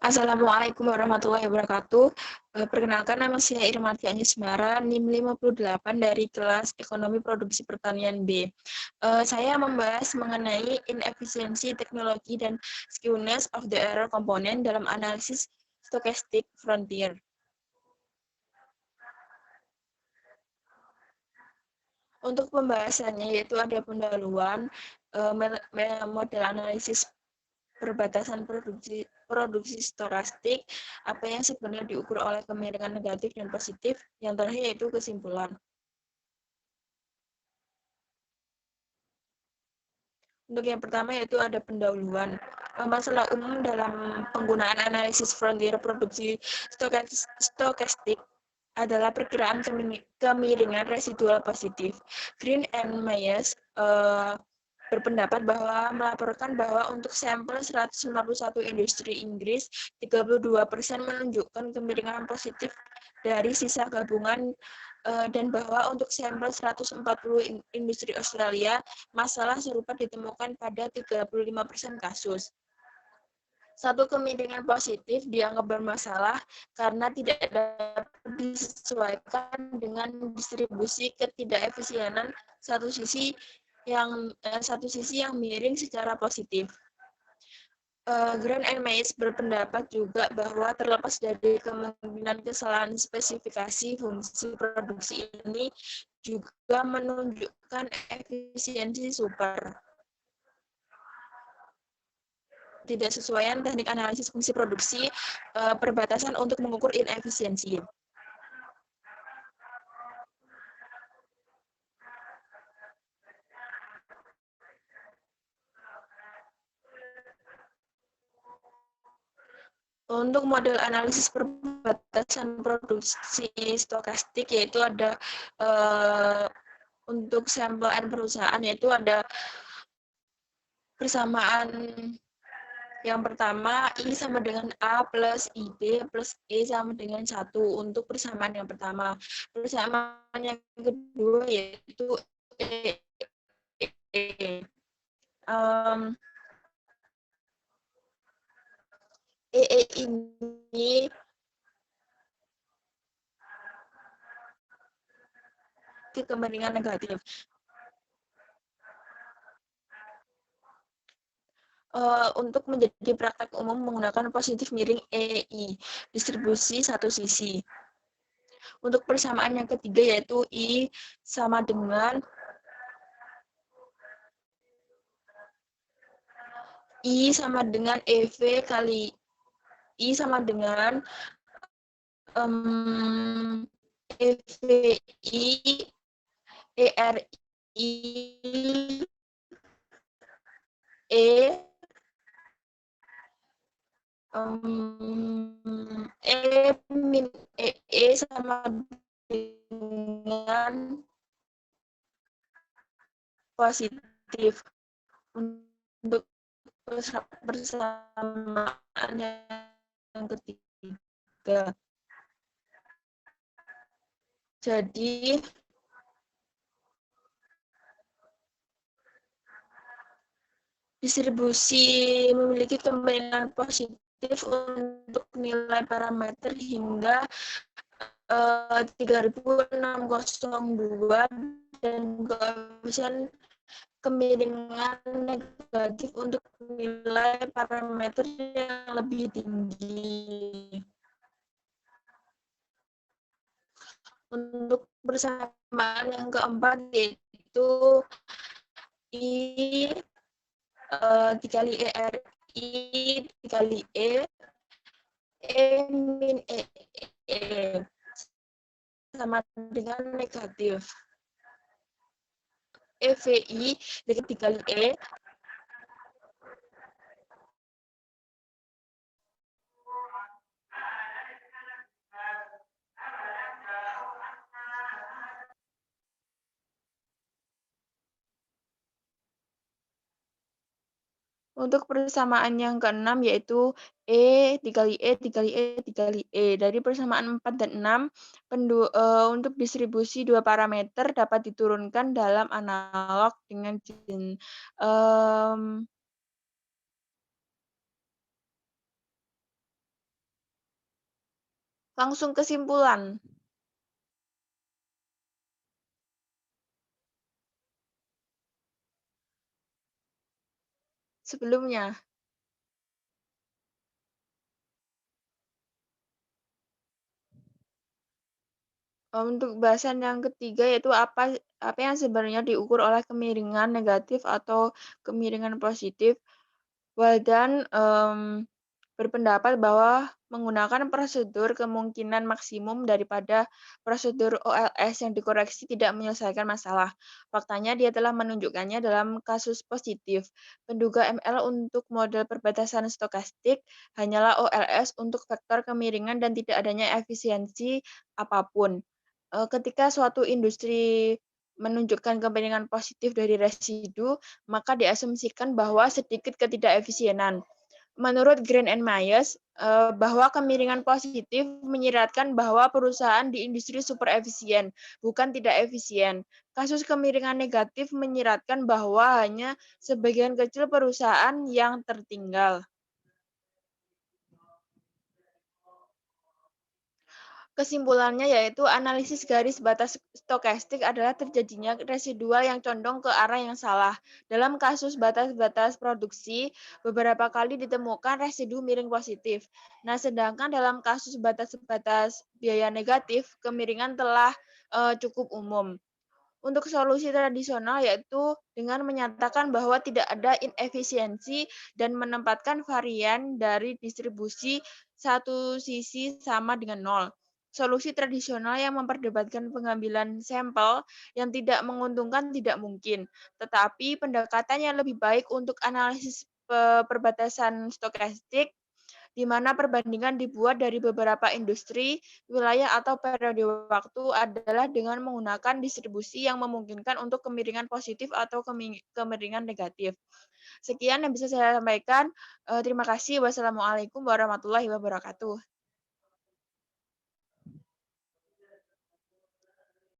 Assalamualaikum warahmatullahi wabarakatuh. Perkenalkan nama saya Irmati Anyismara, NIM 58 dari kelas Ekonomi Produksi Pertanian B. Saya membahas mengenai inefisiensi teknologi dan skewness of the error component dalam analisis stochastic frontier. Untuk pembahasannya yaitu ada pendahuluan, model analisis perbatasan produksi stokastik, apa yang sebenarnya diukur oleh kemiringan negatif dan positif, yang terakhir yaitu kesimpulan. Untuk yang pertama yaitu ada pendahuluan. Masalah umum dalam penggunaan analisis frontier produksi stokastik adalah perkiraan kemiringan residual positif. Green and Myers berpendapat bahwa melaporkan bahwa untuk sampel 151 industri Inggris, 32% menunjukkan kemiringan positif dari sisa gabungan dan bahwa untuk sampel 140 industri Australia, masalah serupa ditemukan pada 35% kasus. Satu kemiringan positif dianggap bermasalah karena tidak dapat disesuaikan dengan distribusi ketidakefisienan satu sisi yang miring secara positif. Grant and Mays berpendapat juga bahwa terlepas dari kemungkinan kesalahan spesifikasi fungsi produksi ini juga menunjukkan efisiensi super. Tidak sesuaian teknik analisis fungsi produksi perbatasan untuk mengukur inefisiensi. Untuk model analisis perbatasan produksi stokastik yaitu ada untuk sampel N perusahaan yaitu ada persamaan yang pertama I sama dengan A plus IB plus E sama dengan 1 untuk persamaan yang pertama. Persamaan yang kedua yaitu E. Ini kemiringan negatif. Untuk menjadi praktek umum menggunakan positif miring EI, distribusi satu sisi. Untuk persamaan yang ketiga yaitu I sama dengan EV kali I sama dengan EVI ERI E sama dengan positif. Untuk persamaan yang ketiga. Jadi distribusi memiliki kemiringan positif untuk nilai parameter hingga 3602 dan koefisien kemiringan negatif untuk nilai parameter yang lebih tinggi. Untuk persamaan yang keempat yaitu I dikali ERI dikali E min E sama dengan negatif. EVI dikali E Untuk persamaan yang keenam yaitu E dikali E dikali E dikali E. Dari persamaan 4 dan 6, untuk distribusi dua parameter dapat diturunkan dalam analog dengan um, Langsung kesimpulan sebelumnya. Untuk bahasan yang ketiga yaitu apa yang sebenarnya diukur oleh kemiringan negatif atau kemiringan positif. Waldan berpendapat bahwa menggunakan prosedur kemungkinan maksimum daripada prosedur OLS yang dikoreksi tidak menyelesaikan masalah. Faktanya dia telah menunjukkannya dalam kasus positif. Penduga ML untuk model perbatasan stokastik hanyalah OLS untuk vektor kemiringan dan tidak adanya efisiensi apapun. Ketika suatu industri menunjukkan kemiringan positif dari residu, maka diasumsikan bahwa sedikit ketidakefisienan. Menurut Green and Myers, bahwa kemiringan positif menyiratkan bahwa perusahaan di industri super efisien, bukan tidak efisien. Kasus kemiringan negatif menyiratkan bahwa hanya sebagian kecil perusahaan yang tertinggal. Kesimpulannya yaitu analisis garis batas stokastik adalah terjadinya residual yang condong ke arah yang salah. Dalam kasus batas-batas produksi, beberapa kali ditemukan residu miring positif. Nah, sedangkan dalam kasus batas-batas biaya negatif, kemiringan telah cukup umum. Untuk solusi tradisional yaitu dengan menyatakan bahwa tidak ada inefisiensi dan menempatkan varian dari distribusi satu sisi sama dengan nol. Solusi tradisional yang memperdebatkan pengambilan sampel yang tidak menguntungkan tidak mungkin, tetapi pendekatan yang lebih baik untuk analisis perbatasan stokastik di mana perbandingan dibuat dari beberapa industri, wilayah, atau periode waktu adalah dengan menggunakan distribusi yang memungkinkan untuk kemiringan positif atau kemiringan negatif. Sekian yang bisa saya sampaikan. Terima kasih. Wassalamualaikum warahmatullahi wabarakatuh.